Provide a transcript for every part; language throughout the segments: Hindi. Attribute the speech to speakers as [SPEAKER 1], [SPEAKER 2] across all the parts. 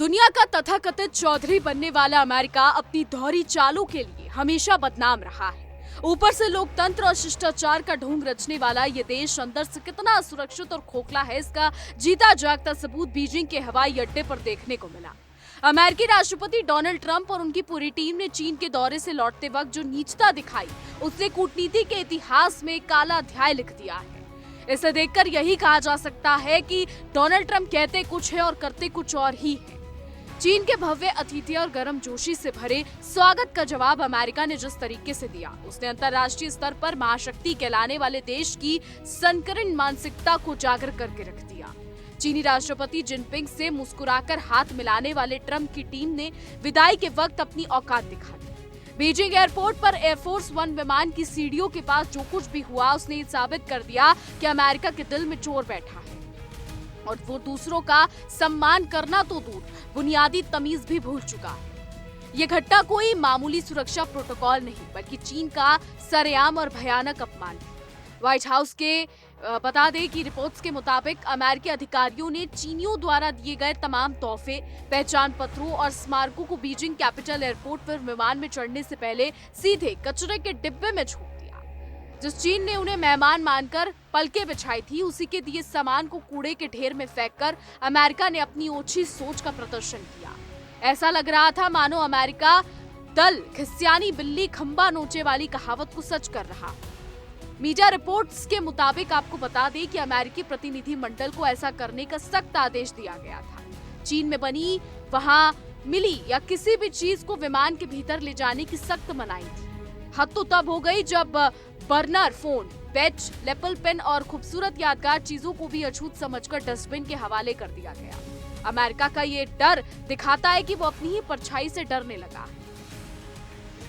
[SPEAKER 1] दुनिया का तथाकथित चौधरी बनने वाला अमेरिका अपनी दोहरी चालों के लिए हमेशा बदनाम रहा है। ऊपर से लोकतंत्र और शिष्टाचार का ढोंग रचने वाला ये देश अंदर से कितना असुरक्षित और खोखला है, इसका जीता जागता सबूत बीजिंग के हवाई अड्डे पर देखने को मिला। अमेरिकी राष्ट्रपति डोनाल्ड ट्रंप और उनकी पूरी टीम ने चीन के दौरे से लौटते वक्त जो नीचता दिखाई, उससे कूटनीति के इतिहास में काला अध्याय लिख दिया है। इसे देखकर यही कहा जा सकता है कि डोनाल्ड ट्रंप कहते कुछ है और करते कुछ और ही है। चीन के भव्य अतिथि और गर्मजोशी से भरे स्वागत का जवाब अमेरिका ने जिस तरीके से दिया, उसने अंतर्राष्ट्रीय स्तर पर महाशक्ति कहलाने वाले देश की संकीर्ण मानसिकता को जागर करके रख दिया। चीनी राष्ट्रपति जिनपिंग से मुस्कुराकर हाथ मिलाने वाले ट्रंप की टीम ने विदाई के वक्त अपनी औकात दिखा दी। बीजिंग एयरपोर्ट पर एयरफोर्स वन विमान की सीढ़ियों के पास जो कुछ भी हुआ, उसने ये साबित कर दिया कि अमेरिका के दिल में चोर बैठा है और वो दूसरों का सम्मान करना तो दूर, बुनियादी तमीज भी भूल चुका है। ये घटना कोई मामूली सुरक्षा प्रोटोकॉल नहीं, बल्कि चीन का सरेआम और भयानक अपमान है। व्हाइट हाउस के बता दें कि रिपोर्ट्स के मुताबिक अमेरिकी अधिकारियों ने चीनियों द्वारा दिए गए तमाम तोहफे, पहचान पत्रों और स्मारकों को बीजिंग कैपिटल एयरपोर्ट पर विमान में चढ़ने से पहले सीधे कचरे के डिब्बे में छोड़ दिया। जिस चीन ने उन्हें मेहमान मानकर पलके बिछाई थी, उसी के दिए सामान को कूड़े के ढेर में फेंककर अमेरिका ने अपनी ओछी सोच का प्रदर्शन किया। ऐसा लग रहा था मानो अमेरिका दल खिस्यानी बिल्ली खंबा नोचे वाली कहावत को सच कर रहा। मीडिया रिपोर्ट्स के मुताबिक आपको बता दें कि अमेरिकी प्रतिनिधि मंडल को ऐसा करने का सख्त आदेश दिया गया था। चीन में बनी, वहां मिली या किसी भी चीज को विमान के भीतर ले जाने की सख्त मनाही थी। हद तो तब हो गई जब burner phone, badge, lapel pen और खूबसूरत यादगार चीजों को भी अछूत समझकर डस्टबिन के हवाले कर दिया गया। अमेरिका का ये डर दिखाता है कि वो अपनी ही परछाई से डरने लगा।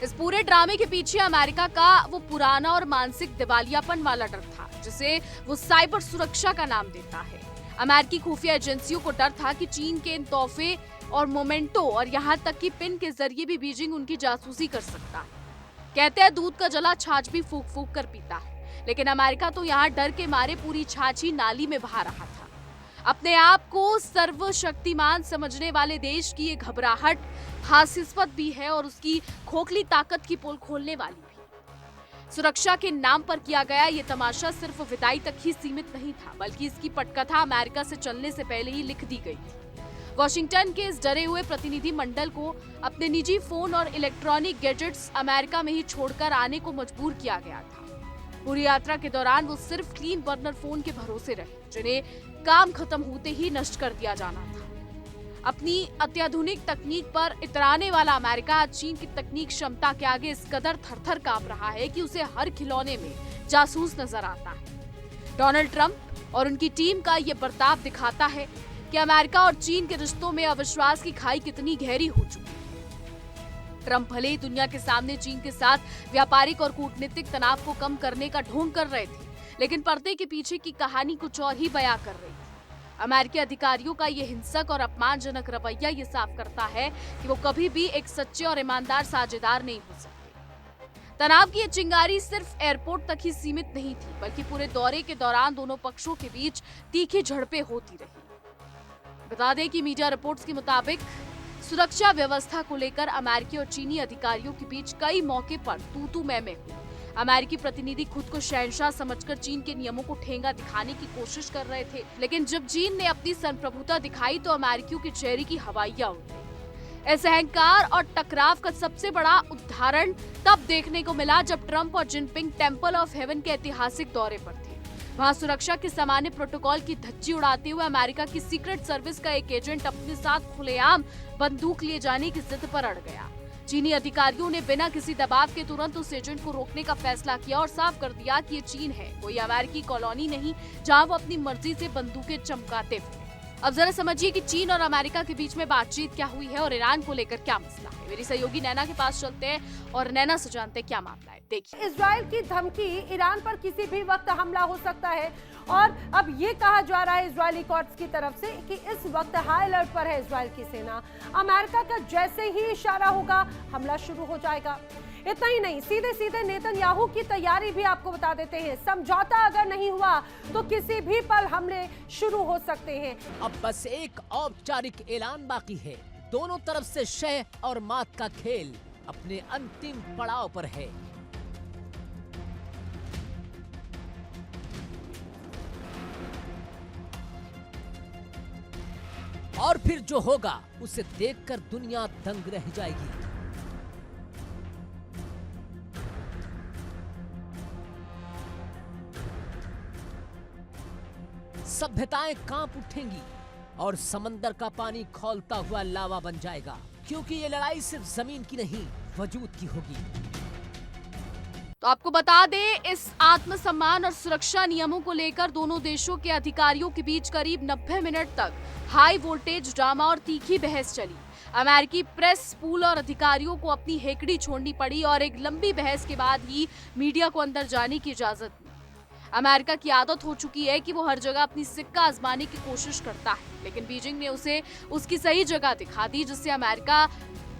[SPEAKER 1] इस पूरे ड्रामे के पीछे अमेरिका का वो पुराना और मानसिक दिवालियापन वाला डर था, जिसे वो साइबर सुरक्षा का नाम देता है। अमेरिकी खुफिया एजेंसियों को डर था कि चीन के इन तोहफे और मोमेंटो और यहाँ तक कि पिन के जरिए भी बीजिंग उनकी जासूसी कर सकता है। कहते हैं दूध का जला छाछ भी फूक फूक कर पीता है, लेकिन अमेरिका तो यहाँ डर के मारे पूरी छाछ ही नाली में बहा रहा था। अपने आप को सर्वशक्तिमान समझने वाले देश की ये घबराहट हास्यास्पद भी है और उसकी खोखली ताकत की पोल खोलने वाली भी। सुरक्षा के नाम पर किया गया ये तमाशा सिर्फ विदाई तक ही सीमित नहीं था, बल्कि इसकी पटकथा अमेरिका से चलने से पहले ही लिख दी गई थी। वॉशिंगटन के इस डरे हुए प्रतिनिधि मंडल को अपने निजी फोन और इलेक्ट्रॉनिक गैजेट्स अमेरिका में ही छोड़कर आने को मजबूर किया गया था। पूरी यात्रा के दौरान वो सिर्फ क्लीन बर्नर फोन के भरोसे रहे, जिन्हें काम खत्म होते ही नष्ट कर दिया जाना था। अपनी अत्याधुनिक तकनीक पर इतराने वाला अमेरिका आज चीन की तकनीक क्षमता के आगे इस कदर थर-थर कांप रहा है कि उसे हर खिलौने में जासूस नजर आता है। डोनाल्ड ट्रंप और उनकी टीम का ये बर्ताव दिखाता है कि अमेरिका और चीन के रिश्तों में अविश्वास की खाई कितनी गहरी हो चुकी है। ट्रंप भले ही दुनिया के सामने चीन के साथ व्यापारिक और कूटनीतिक तनाव को कम करने का ढोंग कर रहे थे, लेकिन पर्दे के पीछे की कहानी कुछ और ही बयां कर रही थी। अमेरिकी अधिकारियों का ये हिंसक और अपमानजनक रवैया ये साफ करता है कि वो कभी भी एक सच्चे और ईमानदार साझेदार नहीं हो सकते। तनाव की ये चिंगारी सिर्फ एयरपोर्ट तक ही सीमित नहीं थी, बल्कि पूरे दौरे के दौरान दोनों पक्षों के बीच तीखी झड़पें होती रही। बता दें कि मीडिया रिपोर्ट्स के मुताबिक सुरक्षा व्यवस्था को लेकर अमेरिकी और चीनी अधिकारियों के बीच कई मौके पर तू-तू मैं-मैं हुई। अमेरिकी प्रतिनिधि खुद को शहंशाह समझकर चीन के नियमों को ठेंगा दिखाने की कोशिश कर रहे थे, लेकिन जब चीन ने अपनी संप्रभुता दिखाई तो अमेरिकियों के चेहरे की हवाइयां उड़ गई। इस अहंकार और टकराव का सबसे बड़ा उदाहरण तब देखने को मिला जब ट्रंप और जिनपिंग टेंपल ऑफ हेवन के ऐतिहासिक दौरे पर थे। वहां सुरक्षा के सामान्य प्रोटोकॉल की धज्जी उड़ाते हुए अमेरिका की सीक्रेट सर्विस का एक एजेंट अपने साथ खुलेआम बंदूक लिए जाने की जिद पर अड़ गया। चीनी अधिकारियों ने बिना किसी दबाव के तुरंत उस एजेंट को रोकने का फैसला किया और साफ कर दिया कि ये चीन है, कोई अमेरिकी कॉलोनी नहीं जहां वो अपनी मर्जी से बंदूकें चमकाते हुए। अब जरा समझिए कि चीन और अमेरिका के बीच में बातचीत क्या हुई है और ईरान को लेकर क्या मसला है। मेरी सहयोगी नैना के पास चलते हैं और नैना से जानते हैं क्या मामला है। देखिए,
[SPEAKER 2] इजराइल की धमकी, ईरान पर किसी भी वक्त हमला हो सकता है और अब ये कहा जा रहा है इजरायली कोर्ट्स की तरफ से कि इस वक्त हाई अलर्ट पर है इजराइल की सेना। अमेरिका का जैसे ही इशारा होगा हमला शुरू हो जाएगा। इतना ही नहीं, सीधे सीधे नेतन्याहू की तैयारी भी आपको बता देते हैं। समझौता अगर नहीं हुआ तो किसी भी पल हमले शुरू हो सकते हैं।
[SPEAKER 3] अब बस एक औपचारिक ऐलान बाकी है। दोनों तरफ से शह और मात का खेल अपने अंतिम पड़ाव पर है। और फिर जो होगा उसे देखकर दुनिया दंग रह जाएगी। सभ्यताएं कांप उठेंगी और समंदर का पानी खौलता हुआ लावा बन जाएगा, क्योंकि ये लड़ाई सिर्फ जमीन की नहीं, वजूद की होगी।
[SPEAKER 1] तो आपको बता दें, इस आत्मसम्मान और सुरक्षा नियमों को लेकर दोनों देशों के अधिकारियों के बीच करीब 90 मिनट तक हाई वोल्टेज ड्रामा और तीखी बहस चली। अमेरिकी प्रेस पूल और अधिकारियों को अपनी हेकड़ी छोड़नी पड़ी और एक लंबी बहस के बाद ही मीडिया को अंदर जाने की इजाजत दी। अमेरिका की आदत हो चुकी है कि वो हर जगह अपनी सिक्का आजमाने की कोशिश करता है, लेकिन बीजिंग ने उसे उसकी सही जगह दिखा दी, जिससे अमेरिका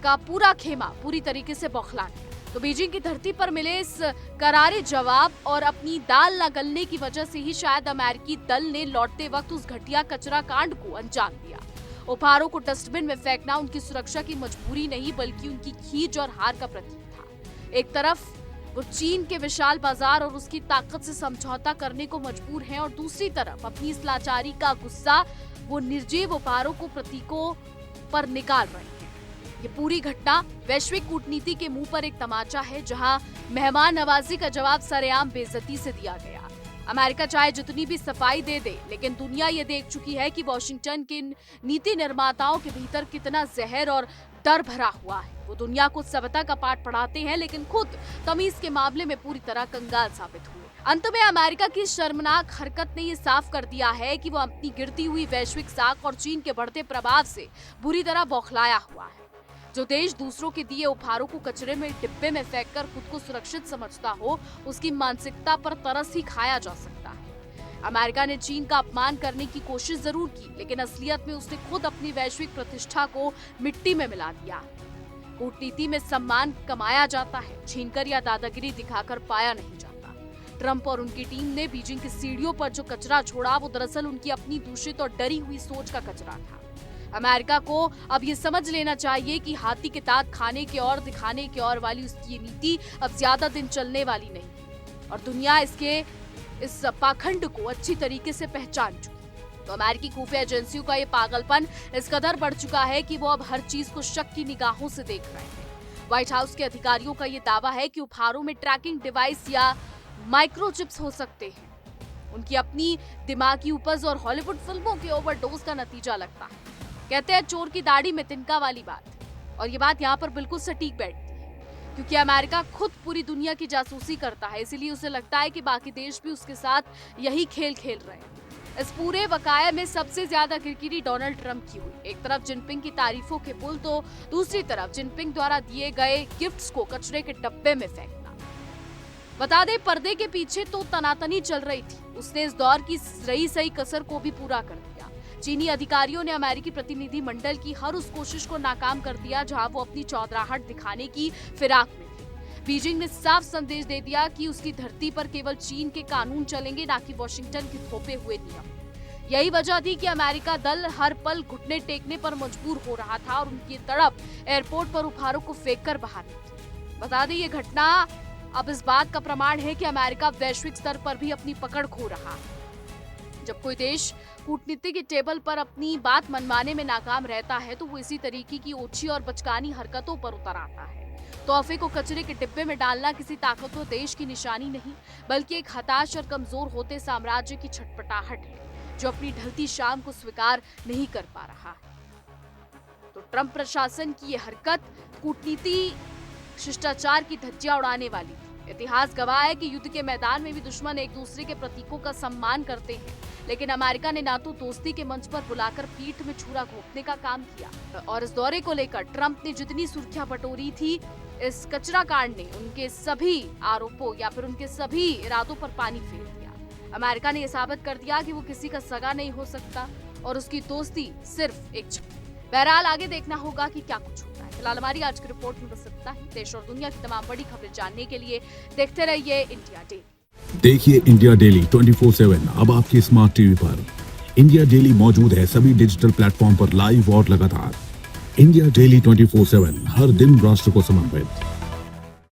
[SPEAKER 1] का पूरा खेमा पूरी तरीके से बौखला गया। तो बीजिंग की धरती पर मिले इस करारे जवाब और अपनी दाल न गलने की वजह से ही शायद अमेरिकी दल ने लौटते वक्त उस घटिया कचरा कांड को अंजाम दिया। उपहारों को डस्टबिन में फेंकना उनकी सुरक्षा की मजबूरी नहीं, बल्कि उनकी खींच और हार का प्रतीक था। एक तरफ वो चीन के विशाल बाजार और उसकी ताकत से समझौता करने को मजबूर हैं, और दूसरी तरफ अपनी इस लाचारी का गुस्सा वो निर्जीव उपहारों को प्रतीकों पर निकाल रहे हैं। ये पूरी घटना वैश्विक कूटनीति के मुंह पर एक तमाचा है, जहां मेहमान नवाजी का जवाब सरेआम बेइज्जती से दिया गया। अमेरिका चाहे जितनी भी सफाई दे दे, लेकिन दुनिया ये देख चुकी है कि वॉशिंगटन के नीति निर्माताओं के भीतर कितना जहर और डर भरा हुआ है। वो दुनिया को सभ्यता का पाठ पढ़ाते हैं, लेकिन खुद तमीज के मामले में पूरी तरह कंगाल साबित हुए। अंत में अमेरिका की शर्मनाक हरकत ने ये साफ कर दिया है कि वो अपनी गिरती हुई वैश्विक साख और चीन के बढ़ते प्रभाव से बुरी तरह बौखलाया हुआ है। जो देश दूसरों के दिए उपहारों को कचरे में डिब्बे में फेंककर खुद को सुरक्षित समझता हो, उसकी मानसिकता पर तरस ही खाया जा सकता है। अमेरिका ने चीन का अपमान करने की कोशिश जरूर की, लेकिन असलियत में उसने खुद अपनी वैश्विक प्रतिष्ठा को मिट्टी में मिला दिया। कूटनीति में सम्मान कमाया जाता है, छीनकर या दादागिरी दिखाकर पाया नहीं जाता। ट्रंप और उनकी टीम ने बीजिंग की सीढ़ियों पर जो कचरा छोड़ा, वो दरअसल उनकी अपनी दूषित और डरी हुई सोच का कचरा था। अमेरिका को अब ये समझ लेना चाहिए कि हाथी के दांत खाने के और दिखाने के और वाली उसकी ये नीति अब ज्यादा दिन चलने वाली नहीं, और दुनिया इसके इस पाखंड को अच्छी तरीके से पहचान चुकी। तो अमेरिकी खुफिया एजेंसियों का ये पागलपन इस कदर बढ़ चुका है कि वो अब हर चीज को शक की निगाहों से देख रहे हैं। व्हाइट हाउस के अधिकारियों का ये दावा है कि उपहारों में ट्रैकिंग डिवाइस या माइक्रोचिप्स हो सकते हैं। उनकी अपनी दिमागी उपज और हॉलीवुड फिल्मों के ओवरडोज का नतीजा लगता है। कहते हैं चोर की दाढ़ी में तिनका वाली बात, और ये बात यहाँ पर बिल्कुल सटीक बैठती है, क्योंकि अमेरिका खुद पूरी दुनिया की जासूसी करता है, इसीलिए उसे लगता है कि बाकी देश भी उसके साथ यही खेल खेल रहे हैं। इस पूरे वकाया में सबसे ज्यादा किरकिरी डोनाल्ड ट्रंप की हुई। एक तरफ जिनपिंग की तारीफों के पुल, तो दूसरी तरफ जिनपिंग द्वारा दिए गए गिफ्ट्स को कचरे के डब्बे में फेंकना। बता दें, पर्दे के पीछे तो तनातनी चल रही थी, उसने इस दौर की रही सही कसर को भी पूरा कर दिया। चीनी अधिकारियों ने अमेरिकी प्रतिनिधि मंडल की हर उस कोशिश को नाकाम कर दिया जहां वो अपनी चौधराहट दिखाने की फिराक में थे। बीजिंग ने साफ संदेश दे दिया कि उसकी धरती पर केवल चीन के कानून चलेंगे, ना कि वॉशिंगटन के थोपे हुए नियम। यही वजह थी कि अमेरिका दल हर पल घुटने टेकने पर मजबूर हो रहा था, और उनकी तड़प एयरपोर्ट पर उपहारों को फेंककर बहाने थी। बता दें, ये घटना अब इस बात का प्रमाण है कि अमेरिका वैश्विक स्तर पर भी अपनी पकड़ खो रहा है। जब कोई देश कूटनीति के टेबल पर अपनी बात मनवाने में नाकाम रहता है, तो वो इसी तरीके की ओछी और बचकानी हरकतों पर उतर आता है। तोहफे को कचरे के डिब्बे में डालना किसी ताकतवर देश की निशानी नहीं, बल्कि एक हताश और कमजोर होते साम्राज्य की छटपटाहट है, जो अपनी ढलती शाम को स्वीकार नहीं कर पा रहा है। तो ट्रंप प्रशासन की ये हरकत कूटनीति शिष्टाचार की धज्जियां उड़ाने वाली थी। इतिहास गवाह है कि युद्ध के मैदान में भी दुश्मन एक दूसरे के प्रतीकों का सम्मान करते हैं, लेकिन अमेरिका ने ना तो दोस्ती के मंच पर बुलाकर पीठ में छुरा घोंपने का काम किया, और इस दौरे को लेकर ट्रंप ने जितनी सुर्खियां बटोरी थी, इस कचरा कांड ने उनके सभी आरोपों या फिर उनके सभी इरादों पर पानी फेर दिया। अमेरिका ने यह साबित कर दिया कि वो किसी का सगा नहीं हो सकता, और उसकी दोस्ती सिर्फ एक। बहरहाल आगे देखना होगा कि क्या कुछ होता है। फिलहाल हमारी आज की रिपोर्ट में बस इतना ही। देश और दुनिया की तमाम बड़ी खबरें जानने के लिए देखते रहिए इंडिया डेली।
[SPEAKER 4] देखिए इंडिया डेली 24/7 अब आपके स्मार्ट टीवी पर। इंडिया डेली मौजूद है सभी डिजिटल प्लेटफॉर्म पर लाइव और लगातार। इंडिया डेली 24/7 हर दिन राष्ट्र को समर्पित।